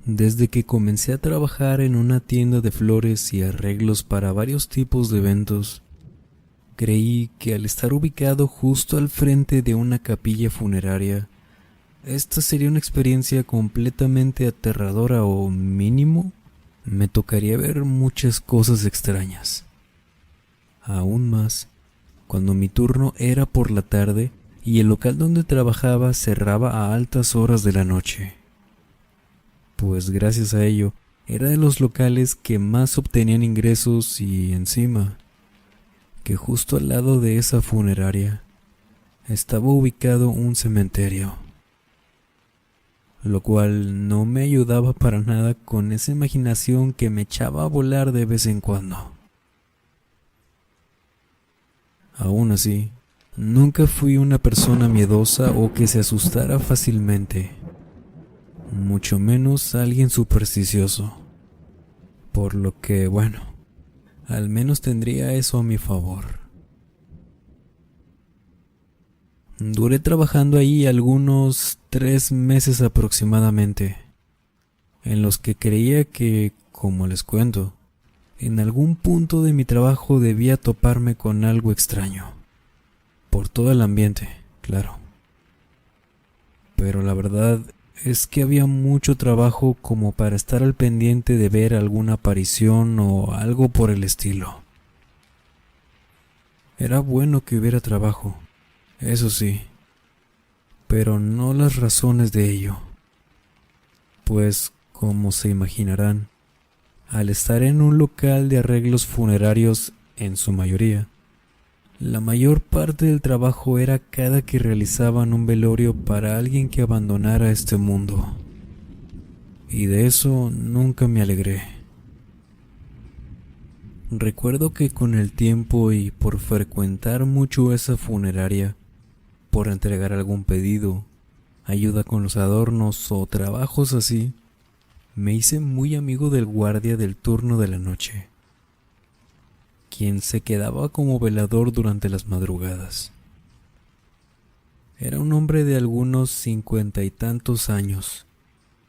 Desde que comencé a trabajar en una tienda de flores y arreglos para varios tipos de eventos, creí que al estar ubicado justo al frente de una capilla funeraria, esta sería una experiencia completamente aterradora o mínimo, me tocaría ver muchas cosas extrañas. Aún más, cuando mi turno era por la tarde y el local donde trabajaba cerraba a altas horas de la noche. Pues gracias a ello, era de los locales que más obtenían ingresos y encima, que justo al lado de esa funeraria, estaba ubicado un cementerio, lo cual no me ayudaba para nada con esa imaginación que me echaba a volar de vez en cuando. Aún así, nunca fui una persona miedosa o que se asustara fácilmente, mucho menos alguien supersticioso, por lo que, bueno, al menos tendría eso a mi favor. Duré trabajando ahí algunos 3 meses aproximadamente, en los que creía que, como les cuento, en algún punto de mi trabajo debía toparme con algo extraño, por todo el ambiente, claro. Pero la verdad es que había mucho trabajo como para estar al pendiente de ver alguna aparición o algo por el estilo. Era bueno que hubiera trabajo, eso sí, pero no las razones de ello. Pues, como se imaginarán, al estar en un local de arreglos funerarios en su mayoría, la mayor parte del trabajo era cada que realizaban un velorio para alguien que abandonara este mundo. Y de eso nunca me alegré. Recuerdo que con el tiempo y por frecuentar mucho esa funeraria, por entregar algún pedido, ayuda con los adornos o trabajos así, me hice muy amigo del guardia del turno de la noche, quien se quedaba como velador durante las madrugadas. Era un hombre de algunos 50 y tantos años,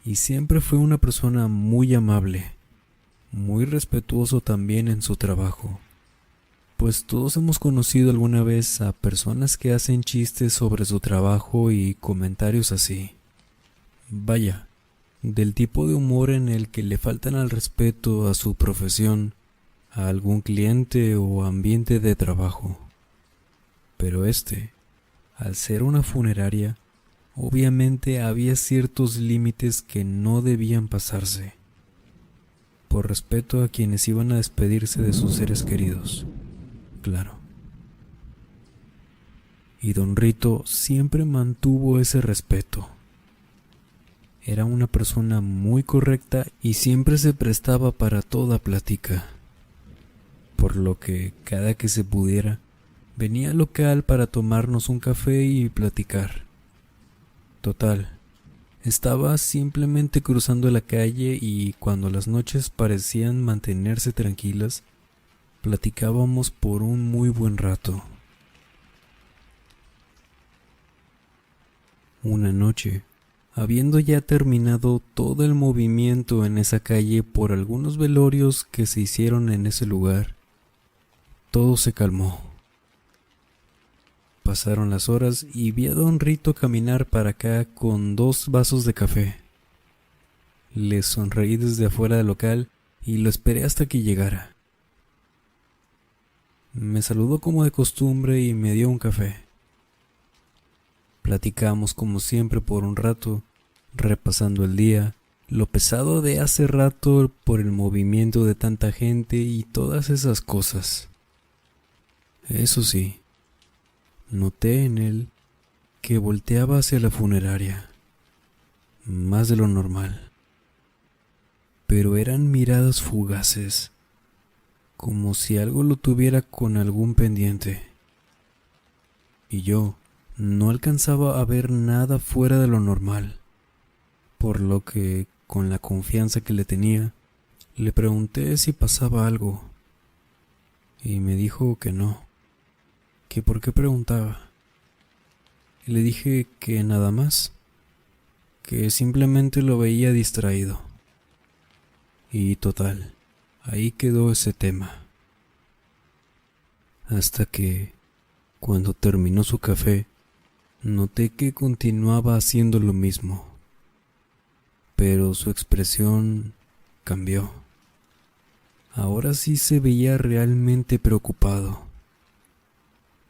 y siempre fue una persona muy amable, muy respetuoso también en su trabajo, pues todos hemos conocido alguna vez a personas que hacen chistes sobre su trabajo y comentarios así. Vaya, del tipo de humor en el que le faltan al respeto a su profesión, a algún cliente o ambiente de trabajo. Pero al ser una funeraria, obviamente había ciertos límites que no debían pasarse, por respeto a quienes iban a despedirse de sus seres queridos, claro. Y don Rito siempre mantuvo ese respeto. Era una persona muy correcta y siempre se prestaba para toda plática, por lo que cada que se pudiera, venía al local para tomarnos un café y platicar. Total, estaba simplemente cruzando la calle y cuando las noches parecían mantenerse tranquilas, platicábamos por un muy buen rato. Una noche, habiendo ya terminado todo el movimiento en esa calle por algunos velorios que se hicieron en ese lugar, todo se calmó. Pasaron las horas y vi a don Rito caminar para acá con 2 vasos de café. Le sonreí desde afuera del local y lo esperé hasta que llegara. Me saludó como de costumbre y me dio un café. Platicamos como siempre por un rato, repasando el día, lo pesado de hace rato por el movimiento de tanta gente y todas esas cosas. Eso sí, noté en él que volteaba hacia la funeraria, más de lo normal. Pero eran miradas fugaces, como si algo lo tuviera con algún pendiente. Y yo no alcanzaba a ver nada fuera de lo normal, por lo que, con la confianza que le tenía, le pregunté si pasaba algo, y me dijo que no, que por qué preguntaba. Y le dije que nada más, que simplemente lo veía distraído. Y total, ahí quedó ese tema. Hasta que, cuando terminó su café, noté que continuaba haciendo lo mismo, pero su expresión cambió. Ahora sí se veía realmente preocupado,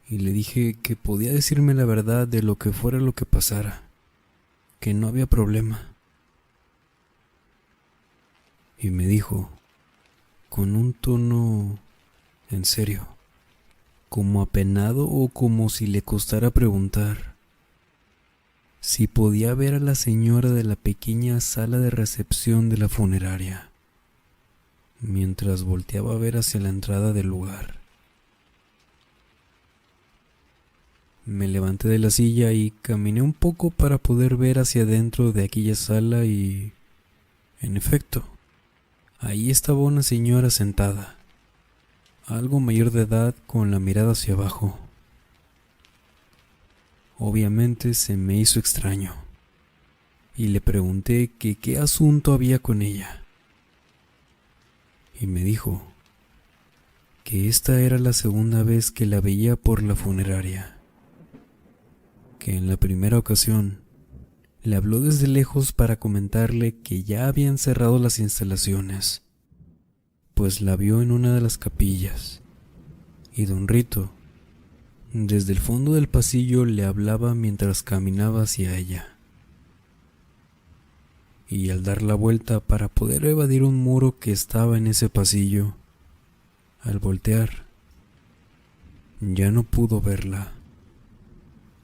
y le dije que podía decirme la verdad de lo que fuera lo que pasara, que no había problema. Y me dijo, con un tono en serio, como apenado o como si le costara preguntar, si podía ver a la señora de la pequeña sala de recepción de la funeraria, mientras volteaba a ver hacia la entrada del lugar. Me levanté de la silla y caminé un poco para poder ver hacia adentro de aquella sala y, en efecto, ahí estaba una señora sentada, algo mayor de edad, con la mirada hacia abajo. Obviamente se me hizo extraño, y le pregunté que qué asunto había con ella. Y me dijo que esta era la segunda vez que la veía por la funeraria, que en la primera ocasión le habló desde lejos para comentarle que ya habían cerrado las instalaciones, pues la vio en una de las capillas, y don Rito, desde el fondo del pasillo, le hablaba mientras caminaba hacia ella. Y al dar la vuelta para poder evadir un muro que estaba en ese pasillo, al voltear, ya no pudo verla,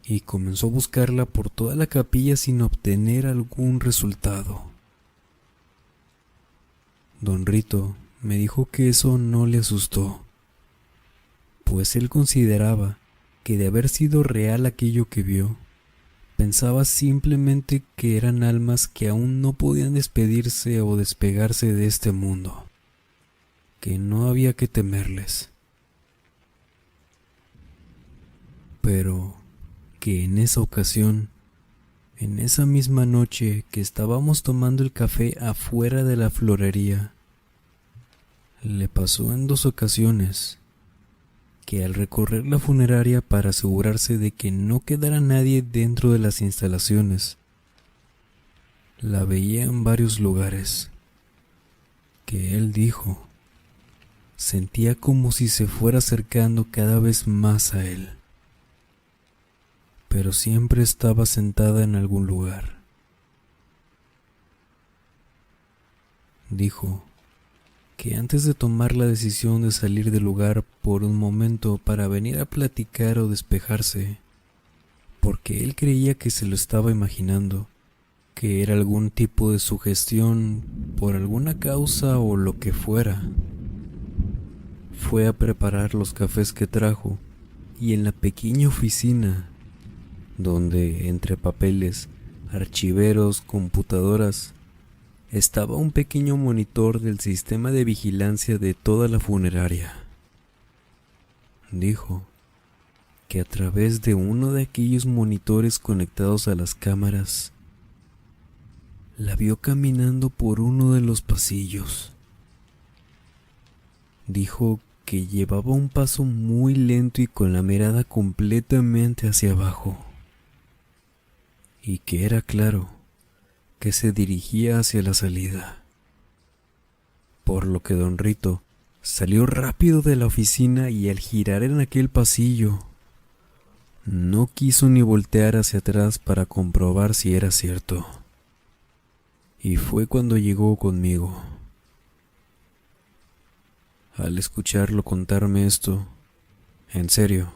y comenzó a buscarla por toda la capilla sin obtener algún resultado. Don Rito me dijo que eso no le asustó, pues él consideraba que de haber sido real aquello que vio, pensaba simplemente que eran almas que aún no podían despedirse o despegarse de este mundo, que no había que temerles, pero que en esa ocasión, en esa misma noche que estábamos tomando el café afuera de la florería, le pasó en 2 ocasiones que al recorrer la funeraria para asegurarse de que no quedara nadie dentro de las instalaciones, la veía en varios lugares, que él dijo, sentía como si se fuera acercando cada vez más a él, pero siempre estaba sentada en algún lugar. Dijo que antes de tomar la decisión de salir del lugar por un momento para venir a platicar o despejarse, porque él creía que se lo estaba imaginando, que era algún tipo de sugestión por alguna causa o lo que fuera, fue a preparar los cafés que trajo y en la pequeña oficina, donde entre papeles, archiveros, computadoras, estaba un pequeño monitor del sistema de vigilancia de toda la funeraria. Dijo que a través de uno de aquellos monitores conectados a las cámaras, la vio caminando por uno de los pasillos. Dijo que llevaba un paso muy lento y con la mirada completamente hacia abajo, y que era claro que se dirigía hacia la salida, por lo que don Rito salió rápido de la oficina y al girar en aquel pasillo, no quiso ni voltear hacia atrás para comprobar si era cierto. Y fue cuando llegó conmigo. Al escucharlo contarme esto, en serio,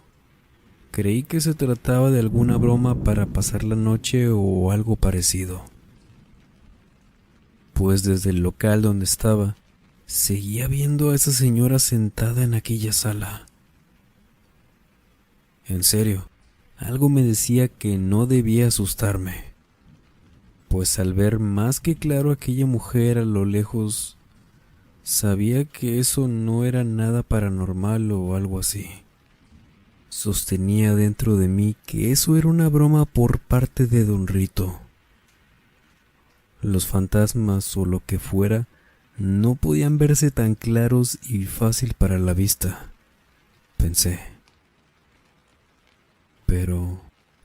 creí que se trataba de alguna broma para pasar la noche o algo parecido, pues desde el local donde estaba, seguía viendo a esa señora sentada en aquella sala. En serio, algo me decía que no debía asustarme, pues al ver más que claro a aquella mujer a lo lejos, sabía que eso no era nada paranormal o algo así. Sostenía dentro de mí que eso era una broma por parte de don Rito. Los fantasmas o lo que fuera No podían verse tan claros y fácil para la vista, pensé. Pero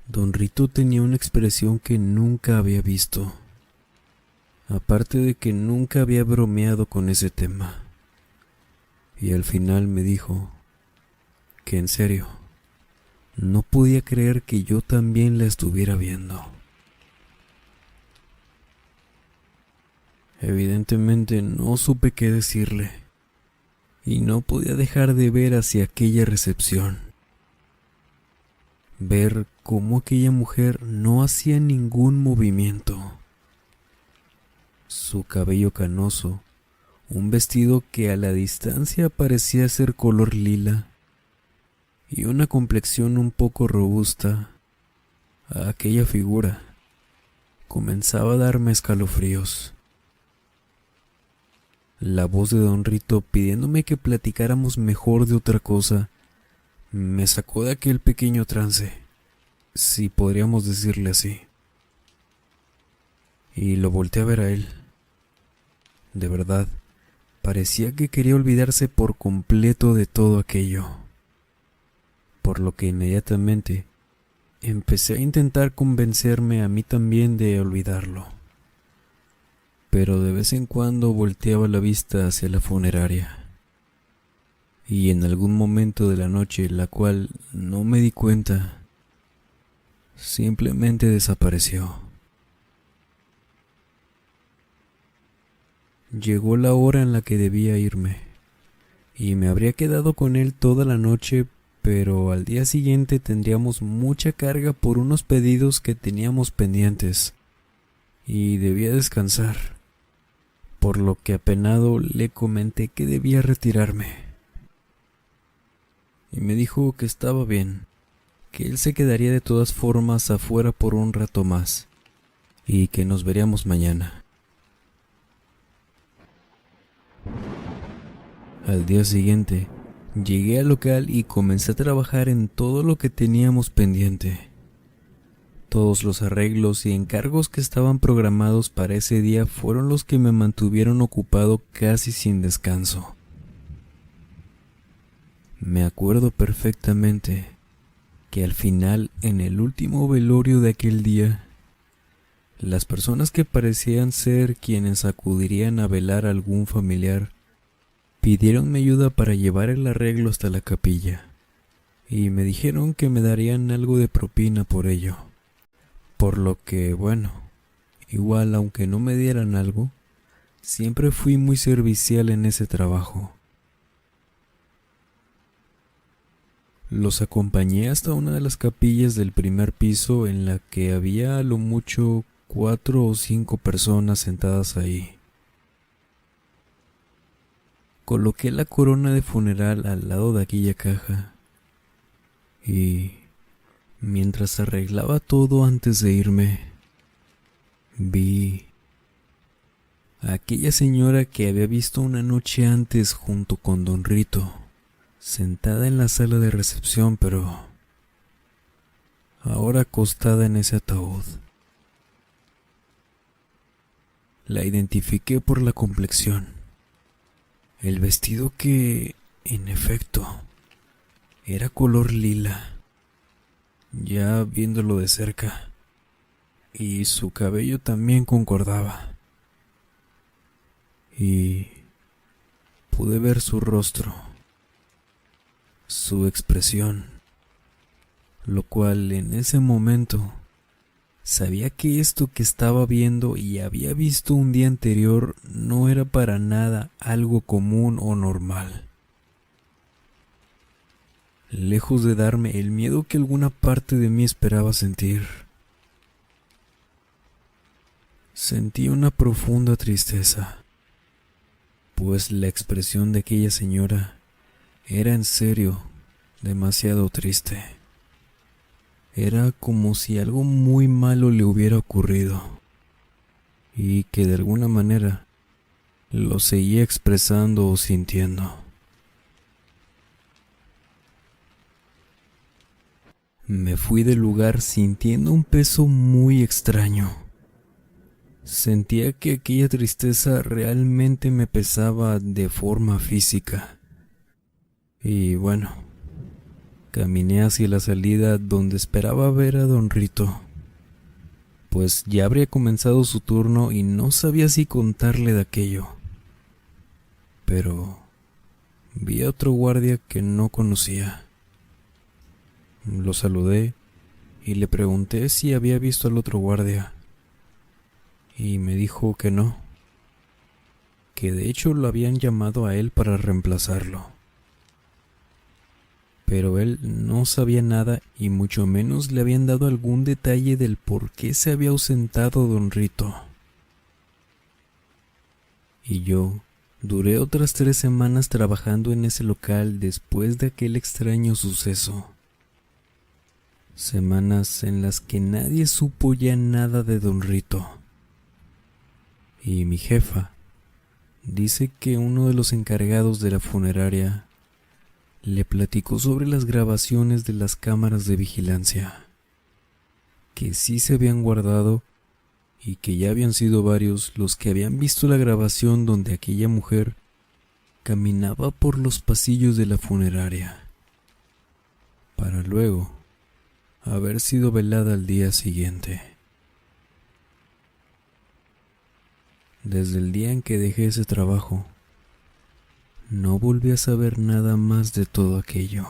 don Rito tenía una expresión que nunca había visto. Aparte de que nunca había bromeado con ese tema. Y al final me dijo que en serio, no podía creer que yo también la estuviera viendo. Evidentemente no supe qué decirle y no podía dejar de ver hacia aquella recepción. Ver cómo aquella mujer no hacía ningún movimiento. Su cabello canoso, un vestido que a la distancia parecía ser color lila y una complexión un poco robusta. A aquella figura comenzaba a darme escalofríos. La voz de don Rito pidiéndome que platicáramos mejor de otra cosa me sacó de aquel pequeño trance, si podríamos decirle así. Y lo volteé a ver a él. De verdad, parecía que quería olvidarse por completo de todo aquello. Por lo que inmediatamente empecé a intentar convencerme a mí también de olvidarlo. Pero de vez en cuando volteaba la vista hacia la funeraria. Y en algún momento de la noche, la cual no me di cuenta, simplemente desapareció. Llegó la hora en la que debía irme, y me habría quedado con él toda la noche, pero al día siguiente tendríamos mucha carga por unos pedidos que teníamos pendientes, y debía descansar, por lo que apenado le comenté que debía retirarme. Y me dijo que estaba bien, que él se quedaría de todas formas afuera por un rato más, y que nos veríamos mañana. Al día siguiente, llegué al local y comencé a trabajar en todo lo que teníamos pendiente. Todos los arreglos y encargos que estaban programados para ese día fueron los que me mantuvieron ocupado casi sin descanso. Me acuerdo perfectamente que al final, en el último velorio de aquel día, las personas que parecían ser quienes acudirían a velar a algún familiar pidieron mi ayuda para llevar el arreglo hasta la capilla y me dijeron que me darían algo de propina por ello. Por lo que, bueno, igual aunque no me dieran algo, siempre fui muy servicial en ese trabajo. Los acompañé hasta una de las capillas del primer piso en la que había a lo mucho 4 o 5 personas sentadas ahí. Coloqué la corona de funeral al lado de aquella caja y, mientras arreglaba todo antes de irme, vi a aquella señora que había visto una noche antes junto con don Rito, sentada en la sala de recepción, pero ahora acostada en ese ataúd. La identifiqué por la complexión. El vestido que, en efecto, era color lila, ya viéndolo de cerca, y su cabello también concordaba. Y pude ver su rostro, su expresión, lo cual en ese momento sabía que esto que estaba viendo y había visto un día anterior no era para nada algo común o normal. Lejos de darme el miedo que alguna parte de mí esperaba sentir, sentí una profunda tristeza, pues la expresión de aquella señora era en serio demasiado triste. Era como si algo muy malo le hubiera ocurrido y que de alguna manera lo seguía expresando o sintiendo. Me fui del lugar sintiendo un peso muy extraño. Sentía que aquella tristeza realmente me pesaba de forma física. Y bueno, caminé hacia la salida donde esperaba ver a don Rito, pues ya habría comenzado su turno y no sabía si contarle de aquello. Pero vi a otro guardia que no conocía. Lo saludé y le pregunté si había visto al otro guardia. Y me dijo que no, que de hecho lo habían llamado a él para reemplazarlo. Pero él no sabía nada y mucho menos le habían dado algún detalle del por qué se había ausentado don Rito. Y yo duré otras 3 semanas trabajando en ese local después de aquel extraño suceso. Semanas en las que nadie supo ya nada de don Rito. Y mi jefa dice que uno de los encargados de la funeraria le platicó sobre las grabaciones de las cámaras de vigilancia, que sí se habían guardado y que ya habían sido varios los que habían visto la grabación donde aquella mujer caminaba por los pasillos de la funeraria, para luego haber sido velada al día siguiente. Desde el día en que dejé ese trabajo, no volví a saber nada más de todo aquello.